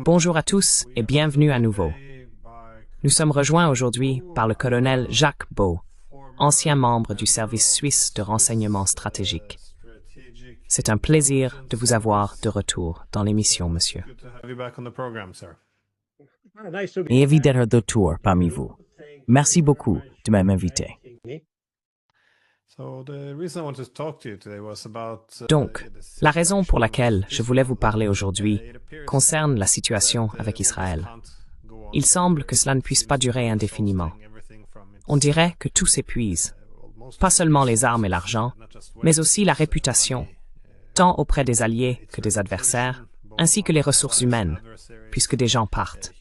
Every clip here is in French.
Bonjour à tous et bienvenue à nouveau. Nous sommes rejoints aujourd'hui par le colonel Jacques Beau, ancien membre du service suisse de renseignement stratégique. C'est un plaisir de vous avoir de retour dans l'émission, monsieur. Et évidemment d'être de retour parmi vous. Merci beaucoup de m'inviter. Donc, la raison pour laquelle je voulais vous parler aujourd'hui concerne la situation avec Israël. Il semble que cela ne puisse pas durer indéfiniment. On dirait que tout s'épuise, pas seulement les armes et l'argent, mais aussi la réputation, tant auprès des alliés que des adversaires, ainsi que les ressources humaines, puisque des gens partent.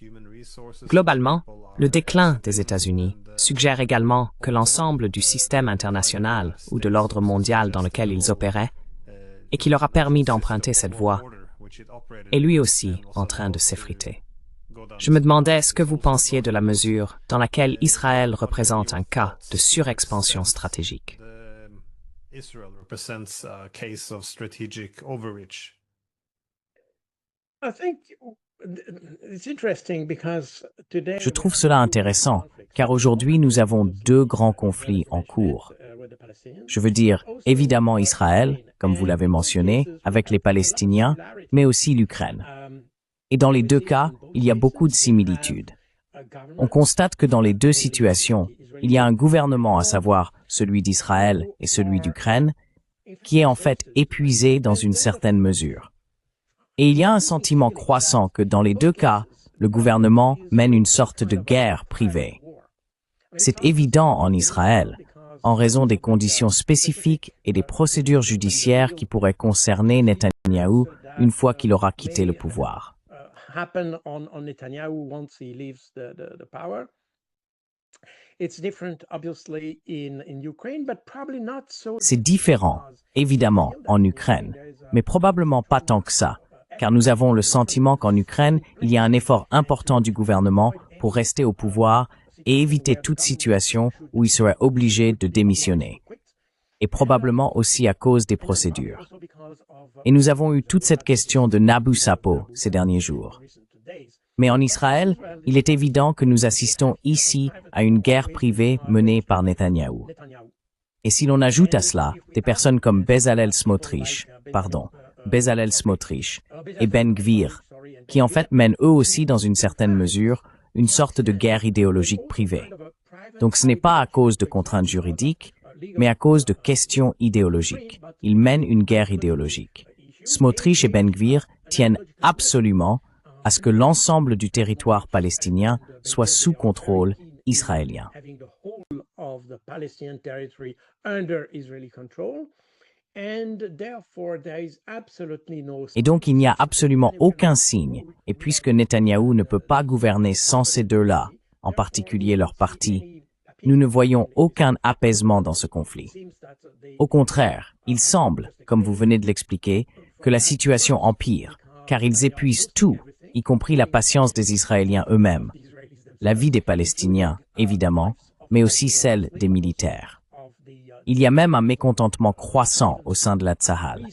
Globalement, le déclin des États-Unis suggère également que l'ensemble du système international ou de l'ordre mondial dans lequel ils opéraient, et qui leur a permis d'emprunter cette voie, est lui aussi en train de s'effriter. Je me demandais ce que vous pensiez de la mesure dans laquelle Israël représente un cas de surexpansion stratégique. Je trouve cela intéressant, car aujourd'hui nous avons deux grands conflits en cours. Je veux dire, évidemment Israël, comme vous l'avez mentionné, avec les Palestiniens, mais aussi l'Ukraine. Et dans les deux cas, il y a beaucoup de similitudes. On constate que dans les deux situations, il y a un gouvernement, à savoir celui d'Israël et celui d'Ukraine, qui est en fait épuisé dans une certaine mesure. Et il y a un sentiment croissant que dans les deux cas, le gouvernement mène une sorte de guerre privée. C'est évident en Israël, en raison des conditions spécifiques et des procédures judiciaires qui pourraient concerner Netanyahou une fois qu'il aura quitté le pouvoir. C'est différent, évidemment, en Ukraine, mais probablement pas tant que ça, car nous avons le sentiment qu'en Ukraine, il y a un effort important du gouvernement pour rester au pouvoir et éviter toute situation où il serait obligé de démissionner, et probablement aussi à cause des procédures. Et nous avons eu toute cette question de Nabu Sapo ces derniers jours. Mais en Israël, il est évident que nous assistons ici à une guerre privée menée par Netanyahou. Et si l'on ajoute à cela des personnes comme Bezalel Smotrich et Ben Gvir, qui en fait mènent eux aussi dans une certaine mesure une sorte de guerre idéologique privée. Donc ce n'est pas à cause de contraintes juridiques, mais à cause de questions idéologiques. Ils mènent une guerre idéologique. Smotrich et Ben Gvir tiennent absolument à ce que l'ensemble du territoire palestinien soit sous contrôle israélien. Et donc il n'y a absolument aucun signe, et puisque Netanyahou ne peut pas gouverner sans ces deux-là, en particulier leur parti, nous ne voyons aucun apaisement dans ce conflit. Au contraire, il semble, comme vous venez de l'expliquer, que la situation empire, car ils épuisent tout, y compris la patience des Israéliens eux-mêmes, la vie des Palestiniens, évidemment, mais aussi celle des militaires. Il y a même un mécontentement croissant au sein de la Tzahal.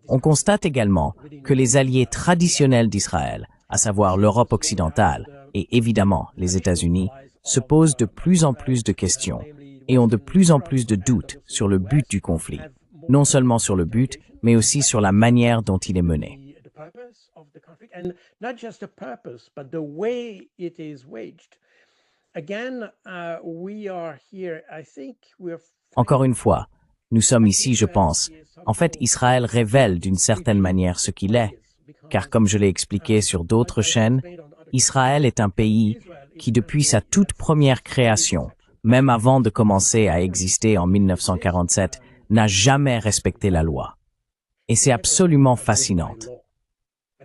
On constate également que les alliés traditionnels d'Israël, à savoir l'Europe occidentale et évidemment les États-Unis, se posent de plus en plus de questions et ont de plus en plus de doutes sur le but du conflit. Non seulement sur le but, mais aussi sur la manière dont il est mené. Encore une fois, nous sommes ici, je pense. En fait, Israël révèle d'une certaine manière ce qu'il est, car comme je l'ai expliqué sur d'autres chaînes, Israël est un pays qui, depuis sa toute première création, même avant de commencer à exister en 1947, n'a jamais respecté la loi. Et c'est absolument fascinant.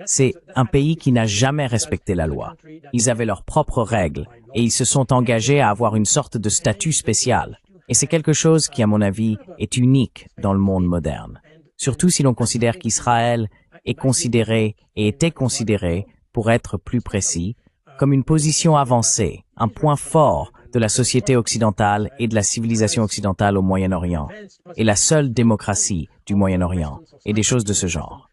C'est un pays qui n'a jamais respecté la loi. Ils avaient leurs propres règles et ils se sont engagés à avoir une sorte de statut spécial. Et c'est quelque chose qui, à mon avis, est unique dans le monde moderne. Surtout si l'on considère qu'Israël est considéré et était considéré, pour être plus précis, comme une position avancée, un point fort de la société occidentale et de la civilisation occidentale au Moyen-Orient, et la seule démocratie du Moyen-Orient, et des choses de ce genre.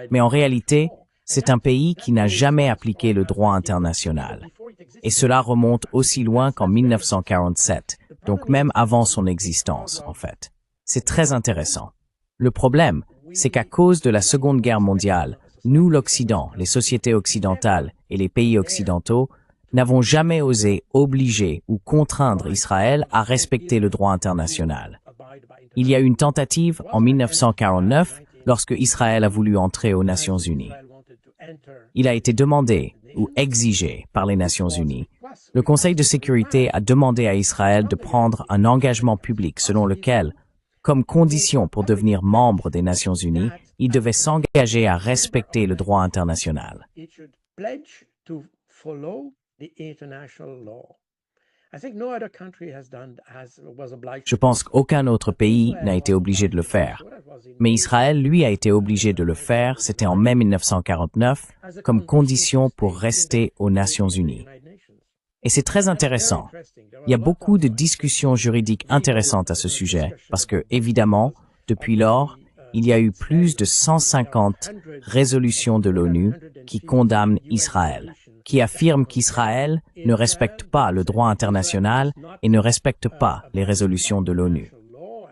Mais en réalité, c'est un pays qui n'a jamais appliqué le droit international. Et cela remonte aussi loin qu'en 1947, donc même avant son existence, en fait. C'est très intéressant. Le problème, c'est qu'à cause de la Seconde Guerre mondiale, nous, l'Occident, les sociétés occidentales et les pays occidentaux, n'avons jamais osé obliger ou contraindre Israël à respecter le droit international. Il y a eu une tentative en 1949 lorsque Israël a voulu entrer aux Nations Unies. Il a été demandé ou exigé par les Nations Unies. Le Conseil de sécurité a demandé à Israël de prendre un engagement public selon lequel, comme condition pour devenir membre des Nations Unies, il devait s'engager à respecter le droit international. Je pense qu'aucun autre pays n'a été obligé de le faire. Mais Israël, lui, a été obligé de le faire, c'était en mai 1949, comme condition pour rester aux Nations Unies. Et c'est très intéressant. Il y a beaucoup de discussions juridiques intéressantes à ce sujet, parce que, évidemment, depuis lors, il y a eu plus de 150 résolutions de l'ONU qui condamnent Israël, qui affirment qu'Israël ne respecte pas le droit international et ne respecte pas les résolutions de l'ONU.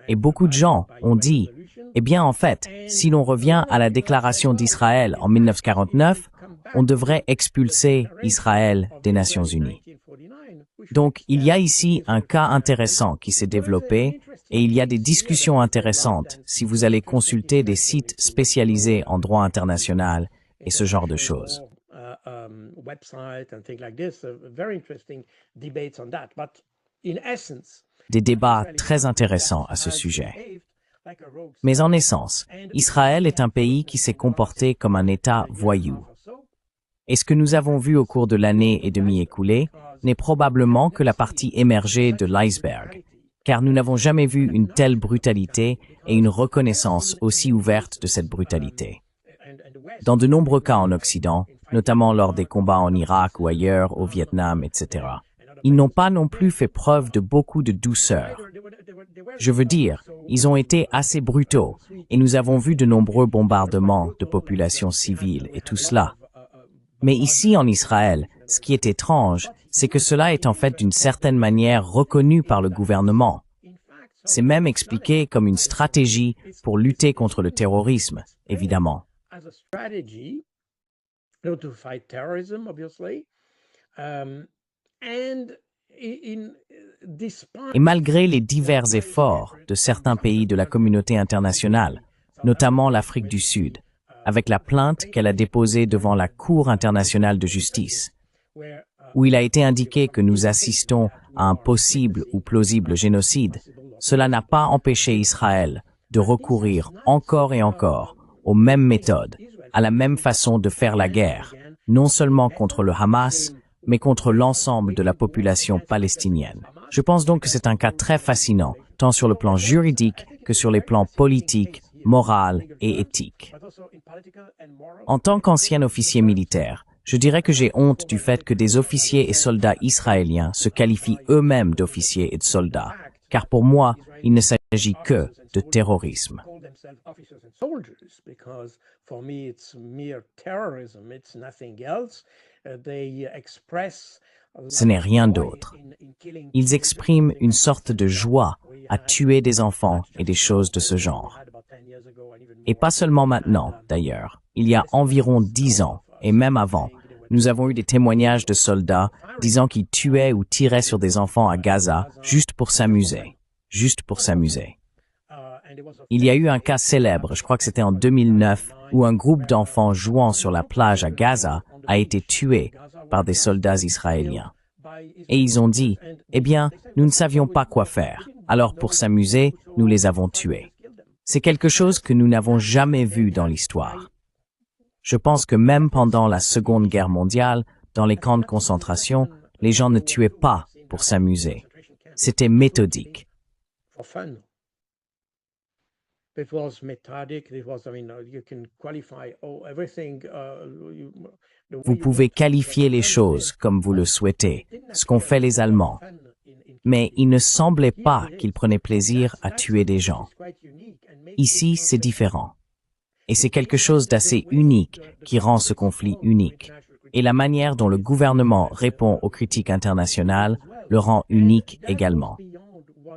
Et beaucoup de gens ont dit, eh bien en fait, si l'on revient à la déclaration d'Israël en 1949, on devrait expulser Israël des Nations Unies. Donc, il y a ici un cas intéressant qui s'est développé et il y a des discussions intéressantes si vous allez consulter des sites spécialisés en droit international et ce genre de choses. Des débats très intéressants à ce sujet. Mais en essence, Israël est un pays qui s'est comporté comme un État voyou. Et ce que nous avons vu au cours de l'année et demie écoulée n'est probablement que la partie émergée de l'iceberg, car nous n'avons jamais vu une telle brutalité et une reconnaissance aussi ouverte de cette brutalité. Dans de nombreux cas en Occident, notamment lors des combats en Irak ou ailleurs, au Vietnam, etc., ils n'ont pas non plus fait preuve de beaucoup de douceur. Je veux dire, ils ont été assez brutaux, et nous avons vu de nombreux bombardements de populations civiles et tout cela. Mais ici en Israël, ce qui est étrange, c'est que cela est en fait d'une certaine manière reconnu par le gouvernement. C'est même expliqué comme une stratégie pour lutter contre le terrorisme, évidemment. Et malgré les divers efforts de certains pays de la communauté internationale, notamment l'Afrique du Sud, avec la plainte qu'elle a déposée devant la Cour internationale de justice, où il a été indiqué que nous assistons à un possible ou plausible génocide, cela n'a pas empêché Israël de recourir encore et encore aux mêmes méthodes, à la même façon de faire la guerre, non seulement contre le Hamas, mais contre l'ensemble de la population palestinienne. Je pense donc que c'est un cas très fascinant, tant sur le plan juridique que sur les plans politiques, moral et éthique. En tant qu'ancien officier militaire, je dirais que j'ai honte du fait que des officiers et soldats israéliens se qualifient eux-mêmes d'officiers et de soldats, car pour moi, il ne s'agit que de terrorisme. Ce n'est rien d'autre. Ils expriment une sorte de joie à tuer des enfants et des choses de ce genre. Et pas seulement maintenant, d'ailleurs. Il y a environ 10 ans, et même avant, nous avons eu des témoignages de soldats disant qu'ils tuaient ou tiraient sur des enfants à Gaza juste pour s'amuser. Juste pour s'amuser. Il y a eu un cas célèbre, je crois que c'était en 2009, où un groupe d'enfants jouant sur la plage à Gaza a été tué par des soldats israéliens. Et ils ont dit, eh bien, nous ne savions pas quoi faire. Alors pour s'amuser, nous les avons tués. C'est quelque chose que nous n'avons jamais vu dans l'histoire. Je pense que même pendant la Seconde Guerre mondiale, dans les camps de concentration, les gens ne tuaient pas pour s'amuser. C'était méthodique. Vous pouvez qualifier les choses comme vous le souhaitez, ce qu'ont fait les Allemands. Mais il ne semblait pas qu'ils prenaient plaisir à tuer des gens. Ici, c'est différent. Et c'est quelque chose d'assez unique qui rend ce conflit unique. Et la manière dont le gouvernement répond aux critiques internationales le rend unique également.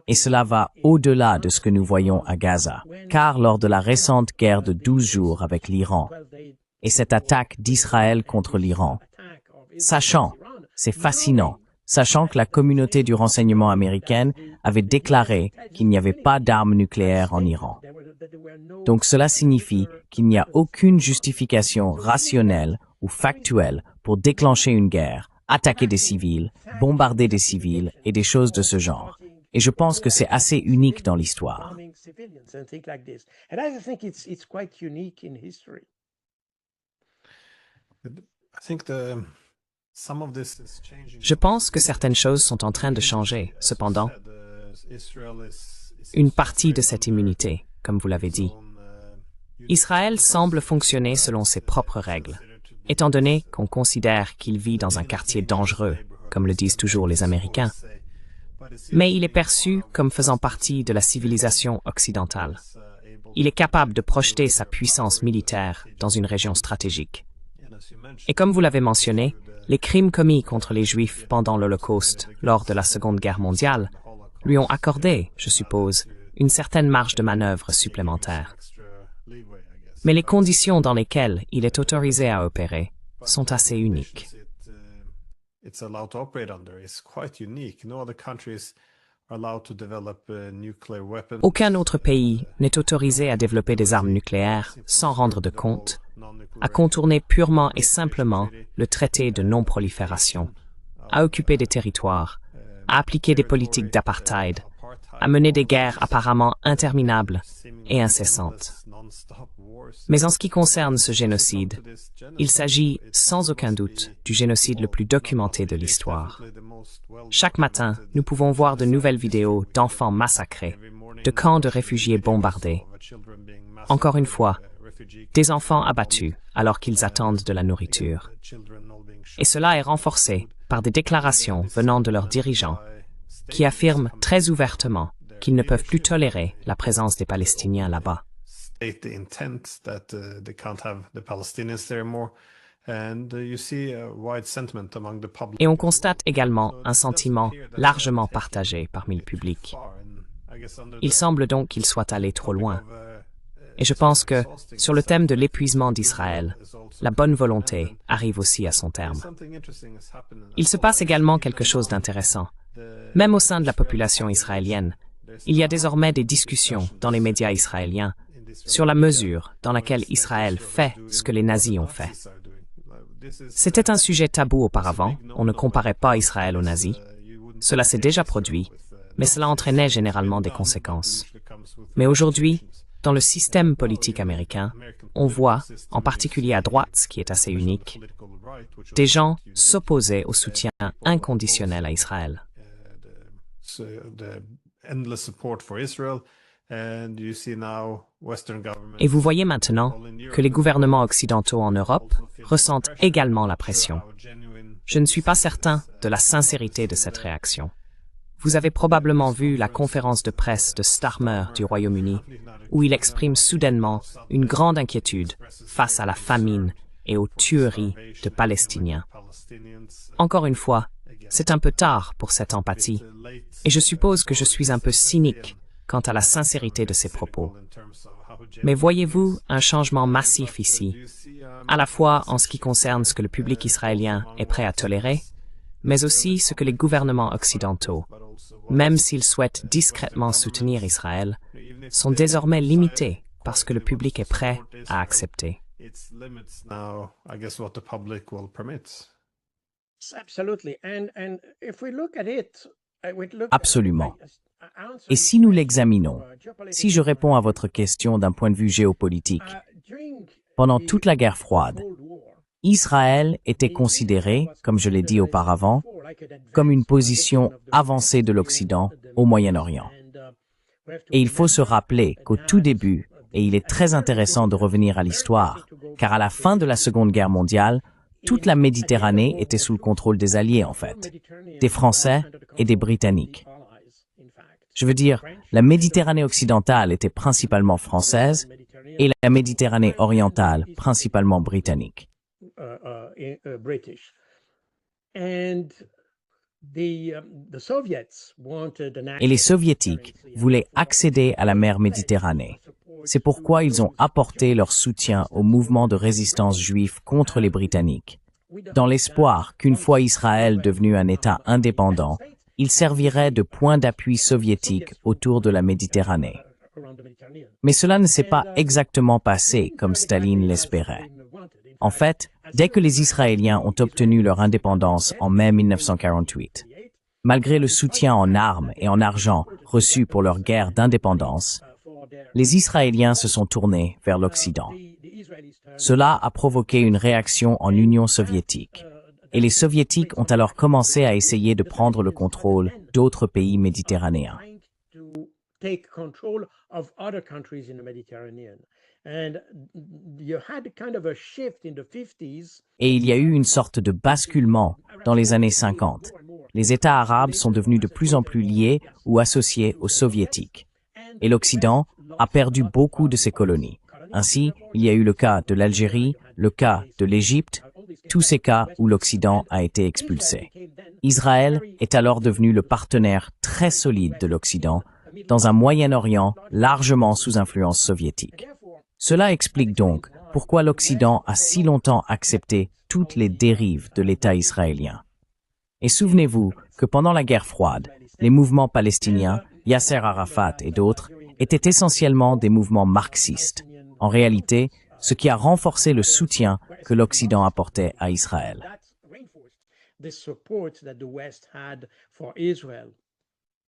Et cela va au-delà de ce que nous voyons à Gaza, car lors de la récente guerre de 12 jours avec l'Iran, et cette attaque d'Israël contre l'Iran, c'est fascinant, sachant que la communauté du renseignement américaine avait déclaré qu'il n'y avait pas d'armes nucléaires en Iran. Donc cela signifie qu'il n'y a aucune justification rationnelle ou factuelle pour déclencher une guerre, attaquer des civils, bombarder des civils et des choses de ce genre. Et je pense que c'est assez unique dans l'histoire. Je pense que certaines choses sont en train de changer. Cependant, une partie de cette immunité, comme vous l'avez dit. Israël semble fonctionner selon ses propres règles, étant donné qu'on considère qu'il vit dans un quartier dangereux, comme le disent toujours les Américains. Mais il est perçu comme faisant partie de la civilisation occidentale. Il est capable de projeter sa puissance militaire dans une région stratégique. Et comme vous l'avez mentionné, les crimes commis contre les Juifs pendant l'Holocauste, lors de la Seconde Guerre mondiale, lui ont accordé, je suppose, une certaine marge de manœuvre supplémentaire. Mais les conditions dans lesquelles il est autorisé à opérer sont assez uniques. Aucun autre pays n'est autorisé à développer des armes nucléaires sans rendre de compte, à contourner purement et simplement le traité de non-prolifération, à occuper des territoires, à appliquer des politiques d'apartheid, à mener des guerres apparemment interminables et incessantes. Mais en ce qui concerne ce génocide, il s'agit sans aucun doute du génocide le plus documenté de l'histoire. Chaque matin, nous pouvons voir de nouvelles vidéos d'enfants massacrés, de camps de réfugiés bombardés. Encore une fois, des enfants abattus alors qu'ils attendent de la nourriture. Et cela est renforcé par des déclarations venant de leurs dirigeants qui affirment très ouvertement qu'ils ne peuvent plus tolérer la présence des Palestiniens là-bas. Et on constate également un sentiment largement partagé parmi le public. Il semble donc qu'il soit allé trop loin. Et je pense que, sur le thème de l'épuisement d'Israël, la bonne volonté arrive aussi à son terme. Il se passe également quelque chose d'intéressant. Même au sein de la population israélienne, il y a désormais des discussions dans les médias israéliens sur la mesure dans laquelle Israël fait ce que les nazis ont fait. C'était un sujet tabou auparavant, on ne comparait pas Israël aux nazis. Cela s'est déjà produit, mais cela entraînait généralement des conséquences. Mais aujourd'hui, dans le système politique américain, on voit, en particulier à droite, ce qui est assez unique, des gens s'opposer au soutien inconditionnel à Israël. Et vous voyez maintenant que les gouvernements occidentaux en Europe ressentent également la pression. Je ne suis pas certain de la sincérité de cette réaction. Vous avez probablement vu la conférence de presse de Starmer du Royaume-Uni, où il exprime soudainement une grande inquiétude face à la famine et aux tueries de Palestiniens. Encore une fois, c'est un peu tard pour cette empathie, et je suppose que je suis un peu cynique quant à la sincérité de ces propos. Mais voyez-vous un changement massif ici, à la fois en ce qui concerne ce que le public israélien est prêt à tolérer, mais aussi ce que les gouvernements occidentaux, même s'ils souhaitent discrètement soutenir Israël, sont désormais limités parce que le public est prêt à accepter. Absolument. Et si nous l'examinons, si je réponds à votre question d'un point de vue géopolitique, pendant toute la guerre froide, Israël était considéré, comme je l'ai dit auparavant, comme une position avancée de l'Occident au Moyen-Orient. Et il faut se rappeler qu'au tout début, et il est très intéressant de revenir à l'histoire, car à la fin de la Seconde Guerre mondiale, toute la Méditerranée était sous le contrôle des Alliés en fait, des Français et des Britanniques. Je veux dire, la Méditerranée occidentale était principalement française et la Méditerranée orientale principalement britannique. Et les Soviétiques voulaient accéder à la mer Méditerranée. C'est pourquoi ils ont apporté leur soutien au mouvement de résistance juif contre les Britanniques, dans l'espoir qu'une fois Israël devenu un État indépendant, il servirait de point d'appui soviétique autour de la Méditerranée. Mais cela ne s'est pas exactement passé comme Staline l'espérait. En fait, dès que les Israéliens ont obtenu leur indépendance en mai 1948, malgré le soutien en armes et en argent reçu pour leur guerre d'indépendance, les Israéliens se sont tournés vers l'Occident. Cela a provoqué une réaction en Union soviétique, et les Soviétiques ont alors commencé à essayer de prendre le contrôle d'autres pays méditerranéens. Et il y a eu une sorte de basculement dans les années 50. Les États arabes sont devenus de plus en plus liés ou associés aux Soviétiques. Et l'Occident a perdu beaucoup de ses colonies. Ainsi, il y a eu le cas de l'Algérie, le cas de l'Égypte, tous ces cas où l'Occident a été expulsé. Israël est alors devenu le partenaire très solide de l'Occident dans un Moyen-Orient largement sous influence soviétique. Cela explique donc pourquoi l'Occident a si longtemps accepté toutes les dérives de l'État israélien. Et souvenez-vous que pendant la guerre froide, les mouvements palestiniens, Yasser Arafat et d'autres, étaient essentiellement des mouvements marxistes. En réalité, ce qui a renforcé le soutien que l'Occident apportait à Israël.